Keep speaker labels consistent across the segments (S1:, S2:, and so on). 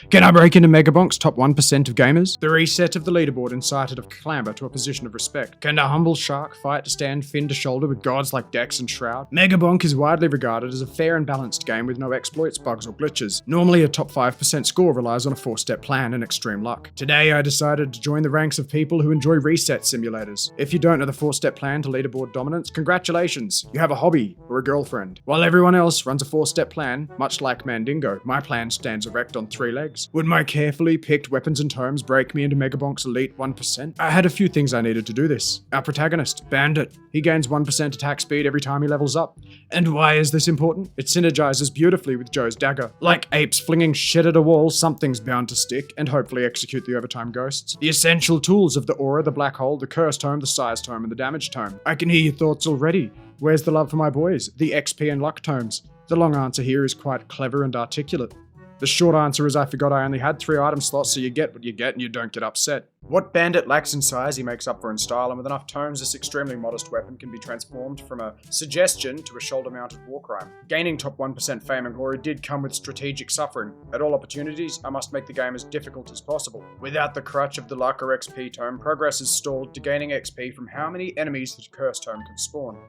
S1: Can I break into Megabonk's top 1% of gamers? The reset of the leaderboard incited a clamber to a position of respect. Can a humble shark fight to stand fin to shoulder with gods like Dex and Shroud? Megabonk is widely regarded as a fair and balanced game with no exploits, bugs or glitches. Normally a top 5% score relies on a 4-step plan and extreme luck. Today I decided to join the ranks of people who enjoy reset simulators. If you don't know the 4-step plan to leaderboard dominance, congratulations, you have a hobby or a girlfriend. While everyone else runs a 4-step plan, much like Mandingo, my plan stands erect on 3 legs. Would my carefully picked weapons and tomes break me into Megabonk's elite 1%? I had a few things I needed to do this. Our protagonist, Bandit. He gains 1% attack speed every time he levels up. And why is this important? It synergizes beautifully with Joe's dagger. Like apes flinging shit at a wall, something's bound to stick and hopefully execute the overtime ghosts. The essential tools of the aura, the black hole, the curse tome, the size tome, and the damage tome. I can hear your thoughts already. Where's the love for my boys? The XP and luck tomes. The long answer here is quite clever and articulate. The short answer is I forgot I only had 3 item slots, so you get what you get and you don't get upset. What Bandit lacks in size, he makes up for in style, and with enough tomes, this extremely modest weapon can be transformed from a suggestion to a shoulder-mounted war crime. Gaining top 1% fame and glory did come with strategic suffering. At all opportunities, I must make the game as difficult as possible. Without the crutch of the luck or XP tome, progress is stalled to gaining XP from how many enemies the curse tome can spawn.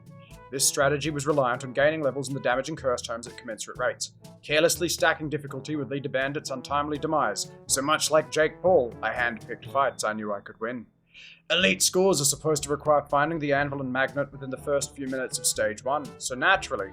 S1: This strategy was reliant on gaining levels in the damage and curse tomes at commensurate rates. Carelessly stacking difficulty would lead to Bandit's untimely demise, so much like Jake Paul, I hand-picked fights I knew I could win. Elite scores are supposed to require finding the Anvil and Magnet within the first few minutes of Stage 1, so naturally,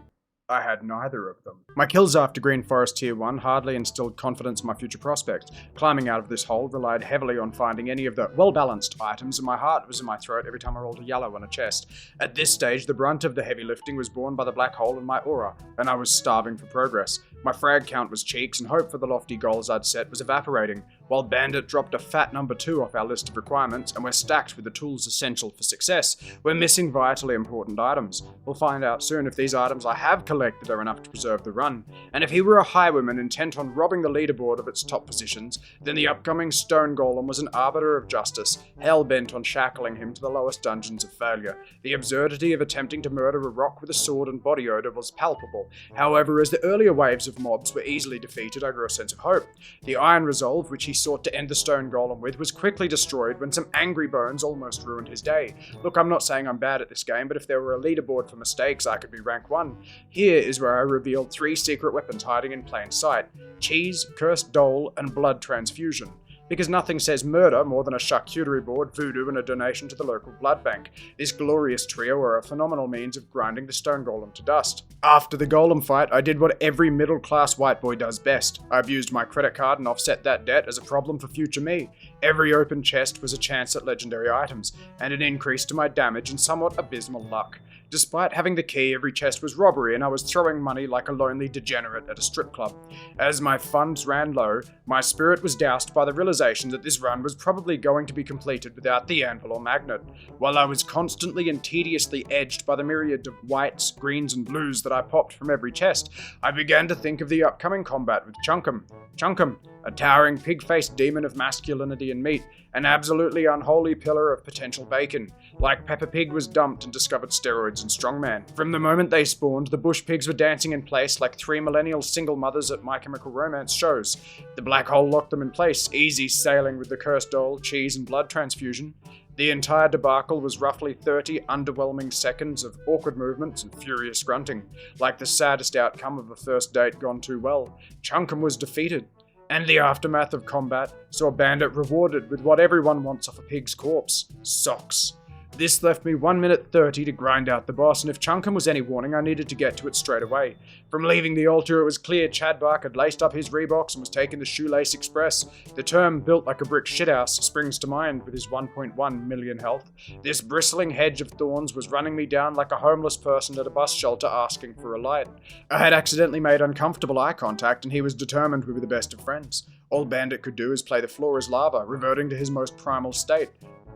S1: I had neither of them. My kills after Green Forest Tier 1 hardly instilled confidence in my future prospects. Climbing out of this hole relied heavily on finding any of the well-balanced items, and my heart was in my throat every time I rolled a yellow on a chest. At this stage, the brunt of the heavy lifting was borne by the black hole in my aura, and I was starving for progress. My frag count was cheeks, and hope for the lofty goals I'd set was evaporating, while Bandit dropped a fat number 2 off our list of requirements, and we're stacked with the tools essential for success. We're missing vitally important items. We'll find out soon if these items I have collected are enough to preserve the run. And if he were a highwayman intent on robbing the leaderboard of its top positions, then the upcoming Stone Golem was an arbiter of justice, hell-bent on shackling him to the lowest dungeons of failure. The absurdity of attempting to murder a rock with a sword and body odor was palpable. However, as the earlier waves of mobs were easily defeated, I grew a sense of hope. The iron resolve, which he sought to end the Stone Golem with, was quickly destroyed when some angry bones almost ruined his day. Look, I'm not saying I'm bad at this game, but if there were a leaderboard for mistakes, I could be rank 1. Here is where I revealed 3 secret weapons hiding in plain sight: cheese, cursed dole, and blood transfusion. Because nothing says murder more than a charcuterie board, voodoo, and a donation to the local blood bank. This glorious trio are a phenomenal means of grinding the Stone Golem to dust. After the Golem fight, I did what every middle-class white boy does best. I abused my credit card and offset that debt as a problem for future me. Every open chest was a chance at legendary items, and an increase to my damage and somewhat abysmal luck. Despite having the key, every chest was robbery, and I was throwing money like a lonely degenerate at a strip club. As my funds ran low, my spirit was doused by the realization that this run was probably going to be completed without the Anvil or Magnet. While I was constantly and tediously edged by the myriad of whites, greens, and blues that I popped from every chest, I began to think of the upcoming combat with Chunkum. Chunkum, a towering pig-faced demon of masculinity and meat, an absolutely unholy pillar of potential bacon. Like Peppa Pig was dumped and discovered steroids and strongman. From the moment they spawned, the bush pigs were dancing in place like 3 millennial single mothers at My Chemical Romance shows. The black hole locked them in place, easy sailing with the cursed dole, cheese, and blood transfusion. The entire debacle was roughly 30 underwhelming seconds of awkward movements and furious grunting, like the saddest outcome of a first date gone too well. Chunkum was defeated, and the aftermath of combat saw Bandit rewarded with what everyone wants off a pig's corpse: socks. This left me 1 minute 30 to grind out the boss, and if Chunkum was any warning, I needed to get to it straight away. From leaving the altar, it was clear Chadbark had laced up his Reeboks and was taking the Shoelace Express. The term built like a brick shithouse springs to mind with his 1.1 million health. This bristling hedge of thorns was running me down like a homeless person at a bus shelter asking for a light. I had accidentally made uncomfortable eye contact, and he was determined we were the best of friends. All Bandit could do is play the floor as lava, reverting to his most primal state: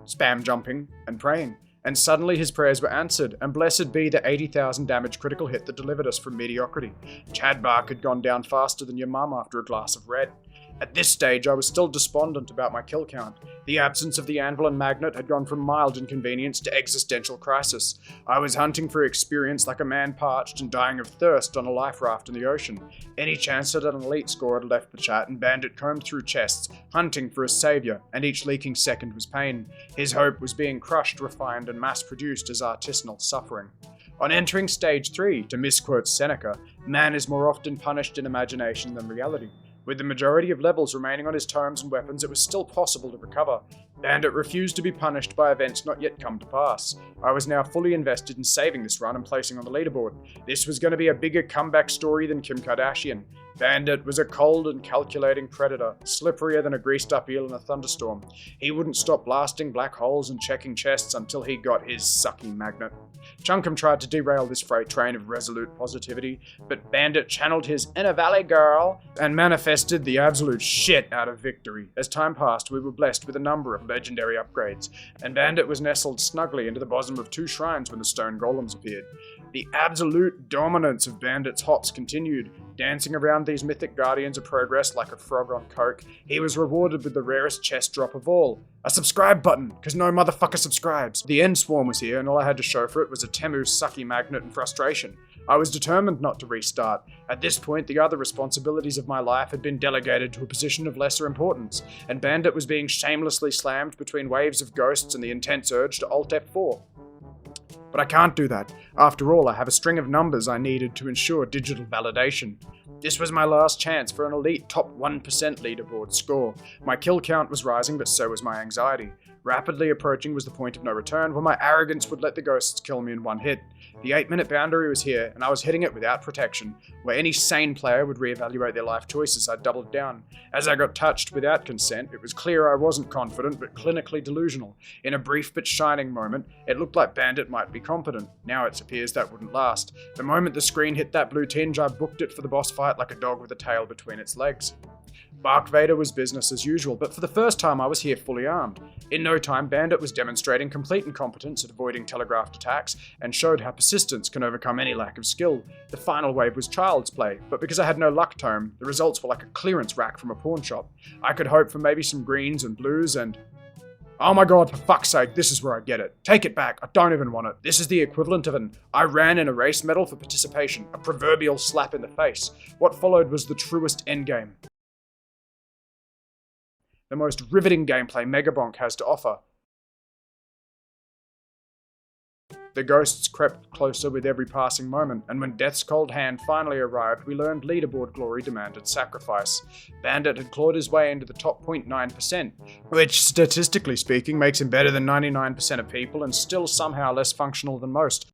S1: spam jumping and praying. And suddenly his prayers were answered, and blessed be the 80,000 damage critical hit that delivered us from mediocrity. Chadbark had gone down faster than your mum after a glass of red. At this stage, I was still despondent about my kill count. The absence of the Anvil and Magnet had gone from mild inconvenience to existential crisis. I was hunting for experience like a man parched and dying of thirst on a life raft in the ocean. Any chance at an elite score had left the chat, and Bandit combed through chests, hunting for a savior, and each leaking second was pain. His hope was being crushed, refined, and mass-produced as artisanal suffering. On entering Stage 3, to misquote Seneca, man is more often punished in imagination than reality. With the majority of levels remaining on his tomes and weapons, it was still possible to recover. Bandit refused to be punished by events not yet come to pass. I was now fully invested in saving this run and placing on the leaderboard. This was going to be a bigger comeback story than Kim Kardashian. Bandit was a cold and calculating predator, slipperier than a greased-up eel in a thunderstorm. He wouldn't stop blasting black holes and checking chests until he got his sucking magnet. Chunkum tried to derail this freight train of resolute positivity, but Bandit channeled his inner valley girl and manifested the absolute shit out of victory. As time passed, we were blessed with a number of legendary upgrades, and Bandit was nestled snugly into the bosom of 2 shrines when the stone golems appeared. The absolute dominance of Bandit's hops continued. Dancing around these mythic guardians of progress like a frog on coke, he was rewarded with the rarest chest drop of all. A subscribe button, because no motherfucker subscribes. The end swarm was here, and all I had to show for it was a Temu sucky magnet and frustration. I was determined not to restart. At this point, the other responsibilities of my life had been delegated to a position of lesser importance, and Bandit was being shamelessly slammed between waves of ghosts and the intense urge to Alt F4. But I can't do that. After all, I have a string of numbers I needed to ensure digital validation. This was my last chance for an elite top 1% leaderboard score. My kill count was rising, but so was my anxiety. Rapidly approaching was the point of no return, where my arrogance would let the ghosts kill me in one hit. The 8-minute boundary was here, and I was hitting it without protection. Where any sane player would reevaluate their life choices, I doubled down. As I got touched without consent, it was clear I wasn't confident, but clinically delusional. In a brief but shining moment, it looked like Bandit might be competent. Now it appears that wouldn't last. The moment the screen hit that blue tinge, I booked it for the boss fight like a dog with a tail between its legs. Bark Vader was business as usual, but for the first time I was here fully armed. In no time, Bandit was demonstrating complete incompetence at avoiding telegraphed attacks, and showed how persistence can overcome any lack of skill. The final wave was child's play, but because I had no luck tome, the results were like a clearance rack from a pawn shop. I could hope for maybe some greens and blues and... Oh my god, for fuck's sake, this is where I get it. Take it back, I don't even want it. This is the equivalent of an I ran in a race medal for participation, a proverbial slap in the face. What followed was the truest endgame. The most riveting gameplay Megabonk has to offer. The ghosts crept closer with every passing moment, and when Death's cold hand finally arrived, we learned leaderboard glory demanded sacrifice. Bandit had clawed his way into the top 0.9%, which, statistically speaking, makes him better than 99% of people and still somehow less functional than most.